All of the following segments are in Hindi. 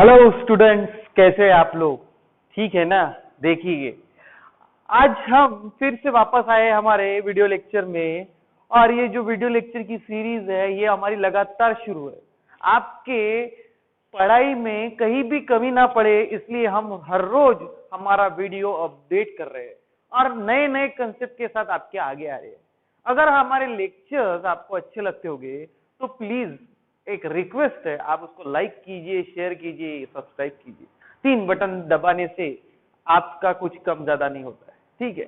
हेलो स्टूडेंट्स, कैसे हैं आप लोग? ठीक है ना? देखिए, आज हम फिर से वापस आए हमारे वीडियो लेक्चर में। और ये जो वीडियो लेक्चर की सीरीज है ये हमारी लगातार शुरू है। आपके पढ़ाई में कहीं भी कमी ना पड़े इसलिए हम हर रोज हमारा वीडियो अपडेट कर रहे हैं और नए नए कंसेप्ट के साथ आपके आगे आ रहे हैं। अगर हमारे लेक्चर्स आपको अच्छे लगते होंगे तो प्लीज एक रिक्वेस्ट है, आप उसको लाइक कीजिए, शेयर कीजिए, सब्सक्राइब कीजिए। 3 बटन दबाने से आपका कुछ कम ज्यादा नहीं होता है, ठीक है?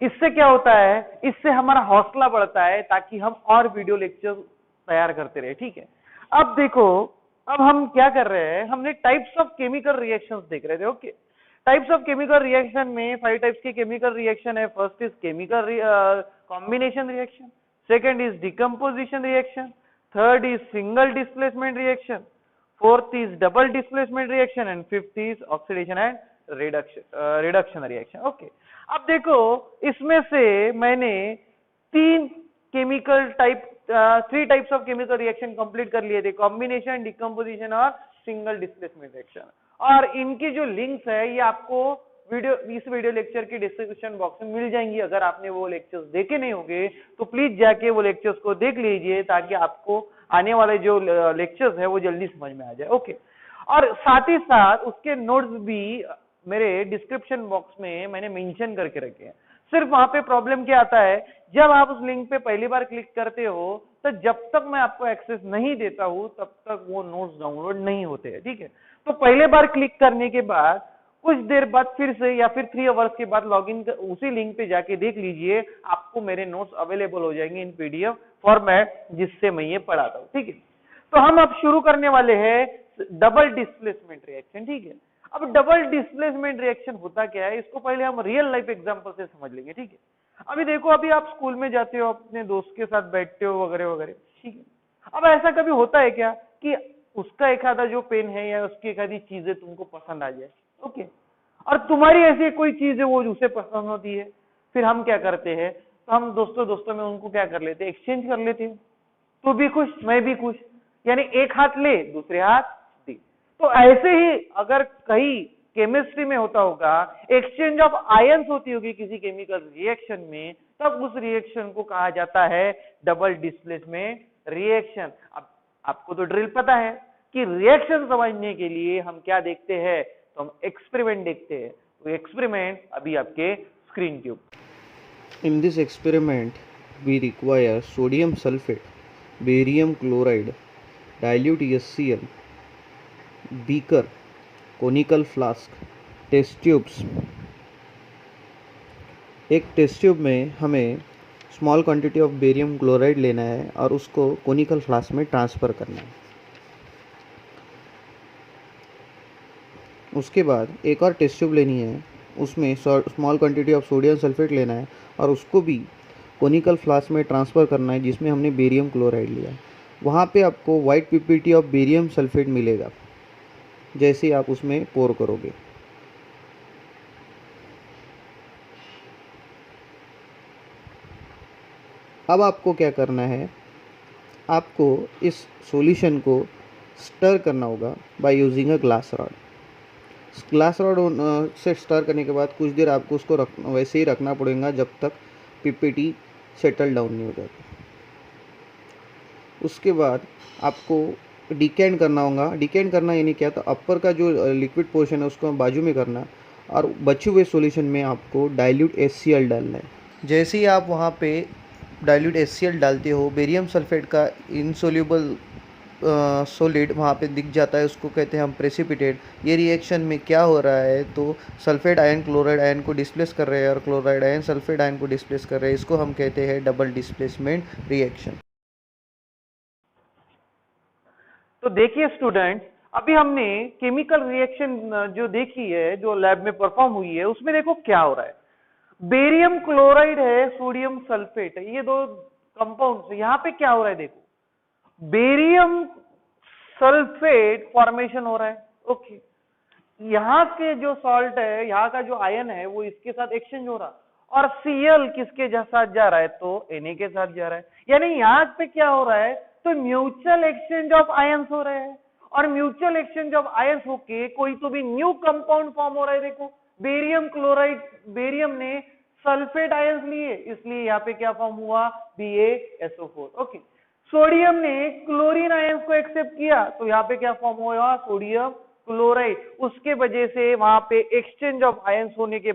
इससे क्या होता है, इससे हमारा हौसला बढ़ता है ताकि हम और वीडियो लेक्चर तैयार करते रहे, ठीक है? अब देखो, अब हम क्या कर रहे हैं, हमने टाइप्स ऑफ केमिकल रिएक्शंस देख रहे थे। Okay, types of chemical reaction में 5 टाइप्स के केमिकल रिएक्शन है। First is chemical combination reaction, second is decomposition reaction, third is single displacement reaction, fourth is double displacement reaction and fifth is oxidation and reduction reaction. Okay, अब देखो, इसमें से मैंने तीन chemical type, 3 types of chemical reaction complete कर लिए थे, कॉम्बिनेशन, डिकम्पोजिशन और सिंगल डिस्प्लेसमेंट रिएक्शन। और इनकी जो लिंक्स है ये आपको इस वीडियो लेक्चर के डिस्क्रिप्शन बॉक्स में मिल जाएंगी। अगर आपने वो लेक्चर्स देखे नहीं होंगे तो प्लीज जाके वो लेक्चर्स को देख लीजिए ताकि आपको आने वाले जो लेक्चर्स है वो जल्दी समझ में आ जाए। ओके, और साथ ही साथ उसके नोट्स भी मेरे डिस्क्रिप्शन बॉक्स में मैंने मेंशन करके रखे हैं। सिर्फ वहां पे प्रॉब्लम क्या आता है, जब आप उस लिंक पे पहली बार क्लिक करते हो तो जब तक मैं आपको एक्सेस नहीं देता हूं तब तक वो नोट्स डाउनलोड नहीं होते हैं, ठीक है? तो पहले बार क्लिक करने के बाद कुछ देर बाद फिर से या फिर 3 आवर्स के बाद लॉगिन उसी लिंक पे जाके देख लीजिए, आपको मेरे नोट्स अवेलेबल हो जाएंगे इन पीडीएफ फॉर्मेट जिससे मैं ये पढ़ाता हूँ, ठीक है? तो हम अब शुरू करने वाले हैं डबल डिस्प्लेसमेंट रिएक्शन, ठीक है? अब डबल डिस्प्लेसमेंट रिएक्शन होता क्या है, इसको पहले हम रियल लाइफ एग्जांपल से समझ लेंगे, ठीक है? अभी देखो, अभी आप स्कूल में जाते हो, अपने दोस्त के साथ बैठते हो वगैरह वगैरह, ठीक है? अब ऐसा कभी होता है क्या कि उसका एक आधा जो पेन है या उसकी एक आधी चीजें तुमको पसंद आ जाए, ओके, और तुम्हारी ऐसी कोई चीज है वो उसे पसंद होती है, फिर हम क्या करते हैं, तो हम दोस्तों दोस्तों में उनको क्या कर लेते हैं, एक्सचेंज कर लेते हैं। तू भी खुश मैं भी खुश, यानी एक हाथ ले दूसरे हाथ दे। तो ऐसे ही अगर कहीं केमिस्ट्री में होता होगा, एक्सचेंज ऑफ आयंस होती होगी किसी केमिकल रिएक्शन में, तब उस रिएक्शन को कहा जाता है डबल डिस्प्लेसमेंट रिएक्शन। अब आपको तो ड्रिल पता है कि रिएक्शन समझने के लिए हम क्या देखते हैं, तो हम एक्सपेरिमेंट देखते हैं। तो एक्सपेरिमेंट अभी आपके स्क्रीन के ऊपर। In this experiment, we require sodium sulfate, barium chloride, dilute HCl, beaker, conical flask, test tubes. एक टेस्ट ट्यूब में हमें small quantity of barium chloride लेना है और उसको कोनिकल फ्लास्क में ट्रांसफ़र करना है। उसके बाद एक और टेस्ट ट्यूब लेनी है, उसमें small quantity of sodium sulphate लेना है और उसको भी कोनिकल फ्लास्क में ट्रांसफ़र करना है जिसमें हमने बेरियम क्लोराइड लिया। वहाँ पे आपको white PPT of barium sulphate मिलेगा जैसे आप उसमें पोर करोगे। अब आपको क्या करना है, आपको इस सॉल्यूशन को स्टर करना होगा by using a glass rod. Glass rod से स्टर करने के बाद कुछ देर आपको उसको वैसे ही रखना पड़ेगा जब तक पीपीटी सेटल डाउन नहीं हो जाता। उसके बाद आपको डिकेंट करना होगा। डिकेंट करना यानी क्या, तो अपर का जो लिक्विड पोर्शन है उसको बाजू में करना और बचे हुए सॉल्यूशन में आपको डाइल्यूट HCl डालना है। जैसे ही आप वहाँ पे डाइल्यूट HCl डालते हो, बेरियम सल्फेट का इनसोल्यूबल सॉलिड वहाँ पे दिख जाता है, उसको कहते हैं हम प्रेसिपिटेट। ये रिएक्शन में क्या हो रहा है, तो सल्फेट आयन क्लोराइड आयन को डिस्प्लेस कर रहे हैं और क्लोराइड आयन सल्फेट आयन को डिस्प्लेस कर रहे हैं। इसको हम कहते हैं डबल डिस्प्लेसमेंट रिएक्शन। तो देखिए स्टूडेंट, अभी हमने केमिकल रिएक्शन जो देखी है, जो लैब में परफॉर्म हुई है, उसमें देखो क्या हो रहा है। बेरियम क्लोराइड है, सोडियम सल्फेट है, ये दो कंपाउंड्स। यहाँ पे क्या हो रहा है, देखो बेरियम सल्फेट फॉर्मेशन हो रहा है, ओके। यहाँ के जो सॉल्ट है, यहाँ का जो आयन है वो इसके साथ एक्सचेंज हो रहा, और Cl किसके साथ जा रहा है, तो Na के साथ जा रहा है। यानी यहाँ पे क्या हो रहा है, तो म्यूचुअल एक्सचेंज ऑफ आयंस हो रहे हैं। और म्यूचुअल एक्सचेंज ऑफ आयंस होके कोई तो भी न्यू कंपाउंड फॉर्म हो रहा है। देखो बेरियम क्लोराइड, बेरियम ने सल्फेट आयंस लिए, इसलिए यहाँ पे क्या फॉर्म हुआ, BaSO4। ओके, सोडियम ने क्लोरीन आयंस को एक्सेप्ट किया, तो यहाँ पे क्या फॉर्म हुआ, सोडियम क्लोराइड। उसके वजह से वहां पे एक्सचेंज ऑफ आयंस होने के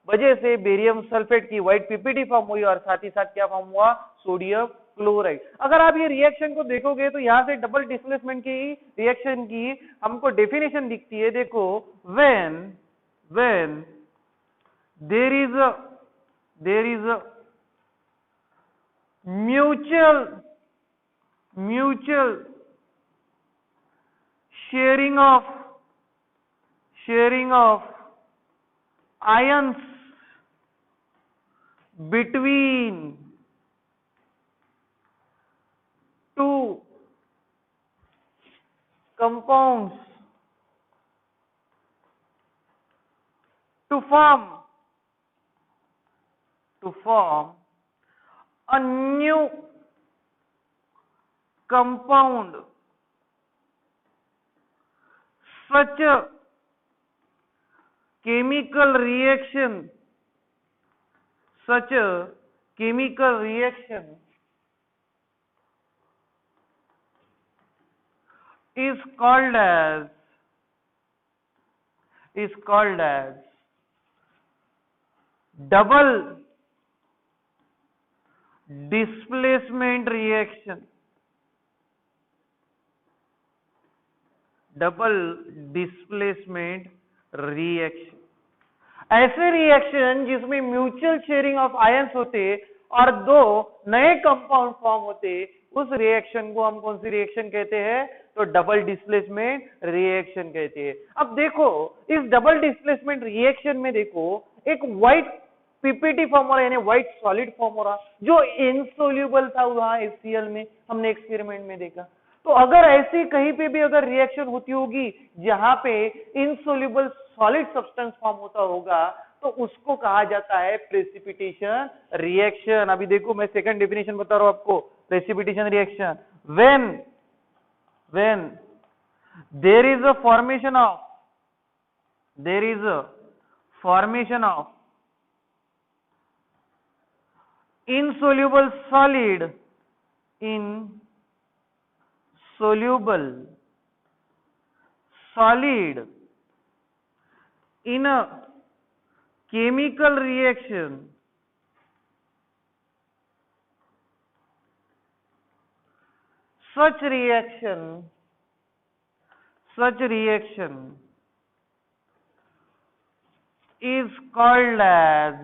वजह से बेरियम सल्फेट की व्हाइट पीपीटी फॉर्म हुई और साथ ही साथ क्या फॉर्म हुआ, सोडियम क्लोराइड। अगर आप ये रिएक्शन को देखोगे तो यहां से डबल डिस्प्लेसमेंट की रिएक्शन की हमको डेफिनेशन दिखती है। देखो when there is a mutual sharing of ions between two compounds to form a new compound. Such a chemical reaction is called as double displacement reaction। ऐसे रिएक्शन जिसमें म्यूचुअल शेयरिंग ऑफ आयंस होते और दो नए कंपाउंड फॉर्म होते, उस रिएक्शन को हम कौन सी रिएक्शन कहते हैं, तो डबल डिस्प्लेसमेंट रिएक्शन कहते हैं। अब देखो इस डबल डिस्प्लेसमेंट रिएक्शन में देखो एक व्हाइट पीपीटी फॉर्म हो रहा है, यानी व्हाइट सॉलिड फॉर्म हो रहा, जो इनसोल्यूबल था वहां HCl में, हमने एक्सपेरिमेंट में देखा। तो अगर ऐसी कहीं पे भी अगर रिएक्शन होती होगी जहां पे इनसोल्यूबल सॉलिड सब्सटेंस फॉर्म होता होगा, तो उसको कहा जाता है प्रेसिपिटेशन रिएक्शन। अभी देखो मैं सेकंड डेफिनेशन बता रहा हूं आपको, precipitation reaction when there is a formation of insoluble solid in a chemical reaction, such reaction is called as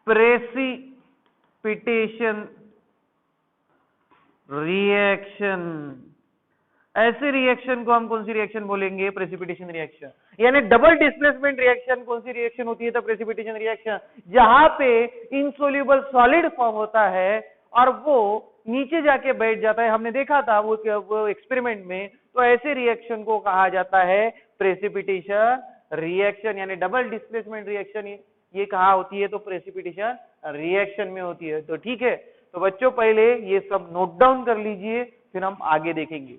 precipitation reaction. ऐसे रिएक्शन को हम कौन सी रिएक्शन बोलेंगे, प्रेसिपिटेशन रिएक्शन। यानी डबल डिस्प्लेसमेंट रिएक्शन कौन सी रिएक्शन होती है, तो प्रेसिपिटेशन रिएक्शन, जहां पे इनसोल्यूबल सॉलिड फॉर्म होता है और वो नीचे जाके बैठ जाता है। हमने देखा था वो एक्सपेरिमेंट में। तो ऐसे रिएक्शन को कहा जाता है प्रेसिपिटेशन रिएक्शन। यानी डबल डिस्प्लेसमेंट रिएक्शन ये कहाँ होती है, तो प्रेसिपिटेशन रिएक्शन में होती है। तो ठीक है, तो बच्चों पहले ये सब नोट डाउन कर लीजिए, फिर हम आगे देखेंगे।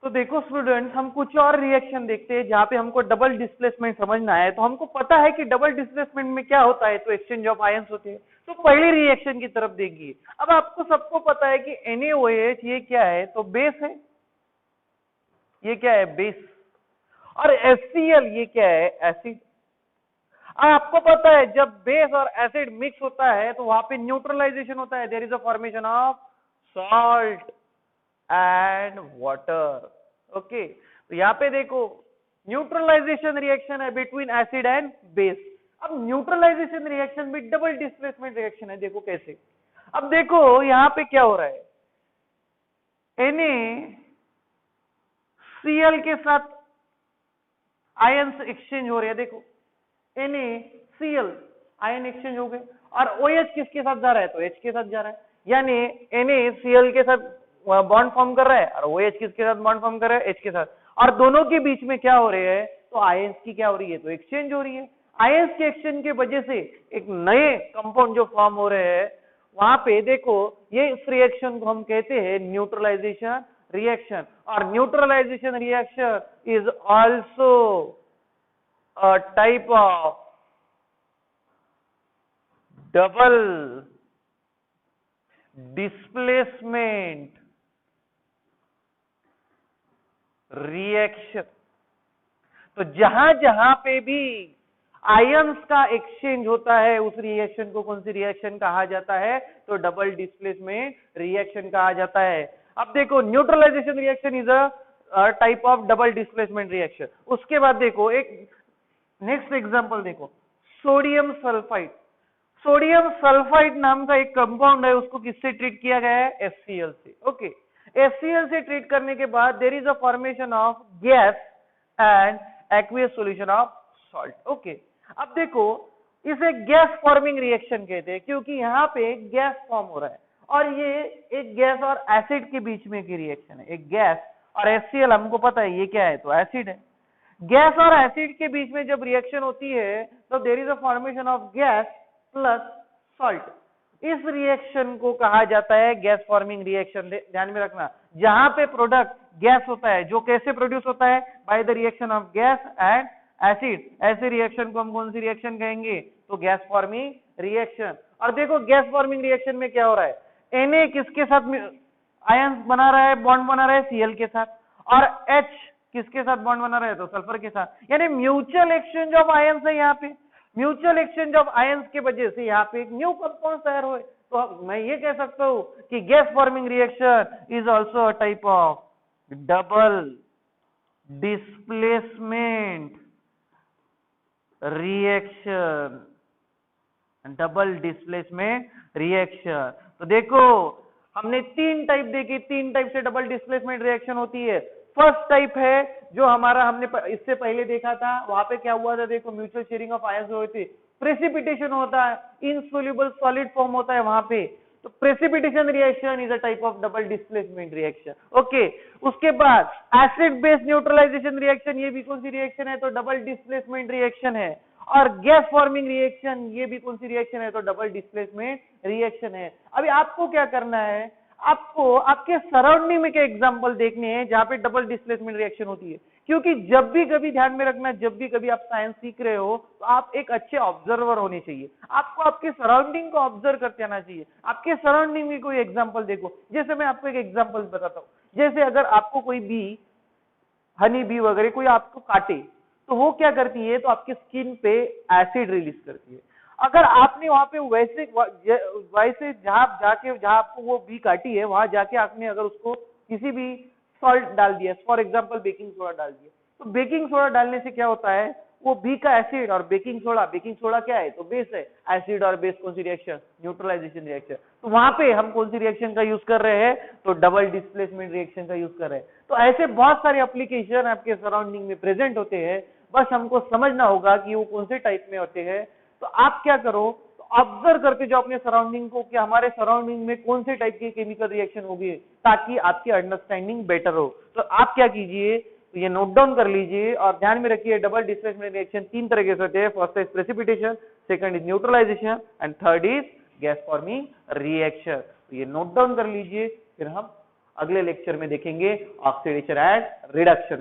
तो देखो स्टूडेंट्स, हम कुछ और रिएक्शन देखते हैं जहां पे हमको डबल डिस्प्लेसमेंट समझना है। तो हमको पता है कि डबल डिस्प्लेसमेंट में क्या होता है, तो एक्सचेंज ऑफ आयंस होते हैं। तो पहली रिएक्शन की तरफ देखिए। अब आपको सबको पता है कि NaOH ये क्या है, तो बेस है। ये क्या है, बेस। और HCl ये क्या है, एसिड। आपको पता है जब बेस और एसिड मिक्स होता है तो वहां पे न्यूट्रलाइजेशन होता है, there is a formation of salt and water. Okay, तो यहाँ पे देखो न्यूट्रलाइजेशन रिएक्शन है बिटवीन एसिड एंड बेस। अब न्यूट्रलाइजेशन रिएक्शन भी डबल डिस्प्लेसमेंट रिएक्शन है। देखो कैसे, अब देखो यहाँ पे क्या हो रहा है, NaCl के साथ आयंस एक्सचेंज हो रहे हैं। देखो NaCl आयन एक्सचेंज हो गए और OH किसके साथ जा रहा है, तो H के साथ जा रहा है। यानी NaCl के साथ बॉन्ड फॉर्म कर रहा है और OH किसके साथ बॉन्ड फॉर्म कर रहा है, H के साथ। और दोनों के बीच में क्या हो रहे हैं, तो आयंस की क्या हो रही है, तो एक्सचेंज हो रही है। आयंस के एक्सचेंज के वजह से एक नए कंपाउंड जो फॉर्म हो रहे हैं, वहां पे देखो ये इस रिएक्शन को हम कहते हैं न्यूट्रलाइजेशन रिएक्शन, और neutralisation reaction is also a type of double displacement reaction. तो जहां जहां पे भी आयंस का एक्सचेंज होता है उस रिएक्शन को कौन सी रिएक्शन कहा जाता है? तो डबल डिस्प्लेसमेंट रिएक्शन कहा जाता है। अब देखो neutralisation reaction is a type of double displacement reaction. उसके बाद देखो एक नेक्स्ट एग्जांपल देखो, सोडियम सल्फाइड। सोडियम सल्फाइड नाम का एक कंपाउंड है, उसको किससे ट्रीट किया गया है? HCl से। ओके, HCl से ट्रीट करने के बाद there is a formation of gas and aqueous solution of salt. Okay, अब देखो इसे गैस फॉर्मिंग रिएक्शन कहते हैं क्योंकि यहाँ पे गैस फॉर्म हो रहा है, और ये एक गैस और एसिड के बीच में की रिएक्शन है। एक गैस और HCl हमको पता है ये क्या है, तो एसिड है। गैस और एसिड के बीच में जब रिएक्शन होती है तो there is a formation of gas plus salt. इस रिएक्शन को कहा जाता है गैस फॉर्मिंग रिएक्शन। ध्यान में रखना, जहां पे प्रोडक्ट गैस होता है, जो कैसे प्रोड्यूस होता है? By the reaction of gas and acid. ऐसे रिएक्शन को हम कौन सी रिएक्शन कहेंगे? तो गैस फॉर्मिंग रिएक्शन। और देखो गैस फॉर्मिंग रिएक्शन में क्या हो रहा है? Na किसके साथ आयंस बना रहा है, बॉन्ड बना रहा है? Cl के साथ। और H किसके साथ बॉन्ड बना रहा है? तो सल्फर के साथ। यानी म्यूचुअल एक्सचेंज ऑफ आयंस है यहाँ पे। म्यूचुअल एक्सचेंज ऑफ आयंस के वजह से यहाँ पे एक न्यू कंपाउंड तैयार हुए। तो मैं ये कह सकता हूं कि gas forming reaction is also a type of double displacement reaction. Double displacement reaction. तो देखो हमने तीन टाइप देखी, तीन टाइप से डबल डिस्प्लेसमेंट रिएक्शन होती है। फर्स्ट टाइप है जो हमारा हमने इससे पहले देखा था, वहां पे क्या हुआ था? देखो म्यूचुअल शेयरिंग ऑफ आयंस हुए थे, प्रेसिपिटेशन होता है, इनसोल्यूबल सॉलिड फॉर्म होता है वहां पे। तो precipitation reaction is a type of double displacement reaction. Okay, उसके बाद एसिड बेस न्यूट्रलाइजेशन रिएक्शन, ये भी कौन सी रिएक्शन है? तो डबल डिस्प्लेसमेंट रिएक्शन है। और गैस फॉर्मिंग रिएक्शन, ये भी कौन सी रिएक्शन है? तो डबल डिस्प्लेसमेंट रिएक्शन है। अभी आपको क्या करना है? आपको आपके सराउंडिंग में के एग्जांपल देखने हैं जहां पे डबल डिस्प्लेसमेंट रिएक्शन होती है, क्योंकि जब भी कभी ध्यान में रखना, जब भी कभी आप साइंस सीख रहे हो तो आप एक अच्छे ऑब्जर्वर होने चाहिए। आपको आपके सराउंडिंग को ऑब्जर्व करते आना चाहिए। आपके सराउंडिंग में कोई एग्जाम्पल देखो, जैसे मैं आपको एक एग्जाम्पल बताता हूँ। जैसे अगर आपको कोई बी, हनी बी वगैरह कोई आपको काटे तो वो क्या करती है? तो आपकी स्किन पे एसिड रिलीज करती है। अगर आपने वहां पे वैसे जहां आपको वो बी काटी है, वहां जाके आपने अगर उसको किसी भी सॉल्ट डाल दिया, फॉर एग्जांपल बेकिंग सोडा डाल दिया, तो बेकिंग सोडा डालने से क्या होता है? वो बी का एसिड और बेकिंग सोडा क्या है? तो बेस है। एसिड और बेस कौन सी रिएक्शन? Neutralisation reaction. तो वहां पे हम कौन सी रिएक्शन का यूज कर रहे हैं? तो डबल डिस्प्लेसमेंट रिएक्शन का यूज कर रहे हैं। तो ऐसे बहुत सारे एप्लीकेशन आपके सराउंडिंग में प्रेजेंट होते हैं, बस हमको समझना होगा कि वो कौन से टाइप में होते हैं। तो आप क्या करो? तो ऑब्जर्व करते जाओ अपने सराउंडिंग को कि हमारे सराउंडिंग में कौन से टाइप की केमिकल रिएक्शन होगी, ताकि आपकी अंडरस्टैंडिंग बेटर हो। तो आप क्या कीजिए, तो ये नोट डाउन कर लीजिए और ध्यान में रखिए डबल डिस्प्लेसमेंट रिएक्शन तीन तरीके से होते हैं। First is precipitation, second is neutralisation and third is gas forming reaction. तो ये नोट डाउन कर लीजिए, फिर हम अगले लेक्चर में देखेंगे ऑक्सीडेशन एंड रिडक्शन।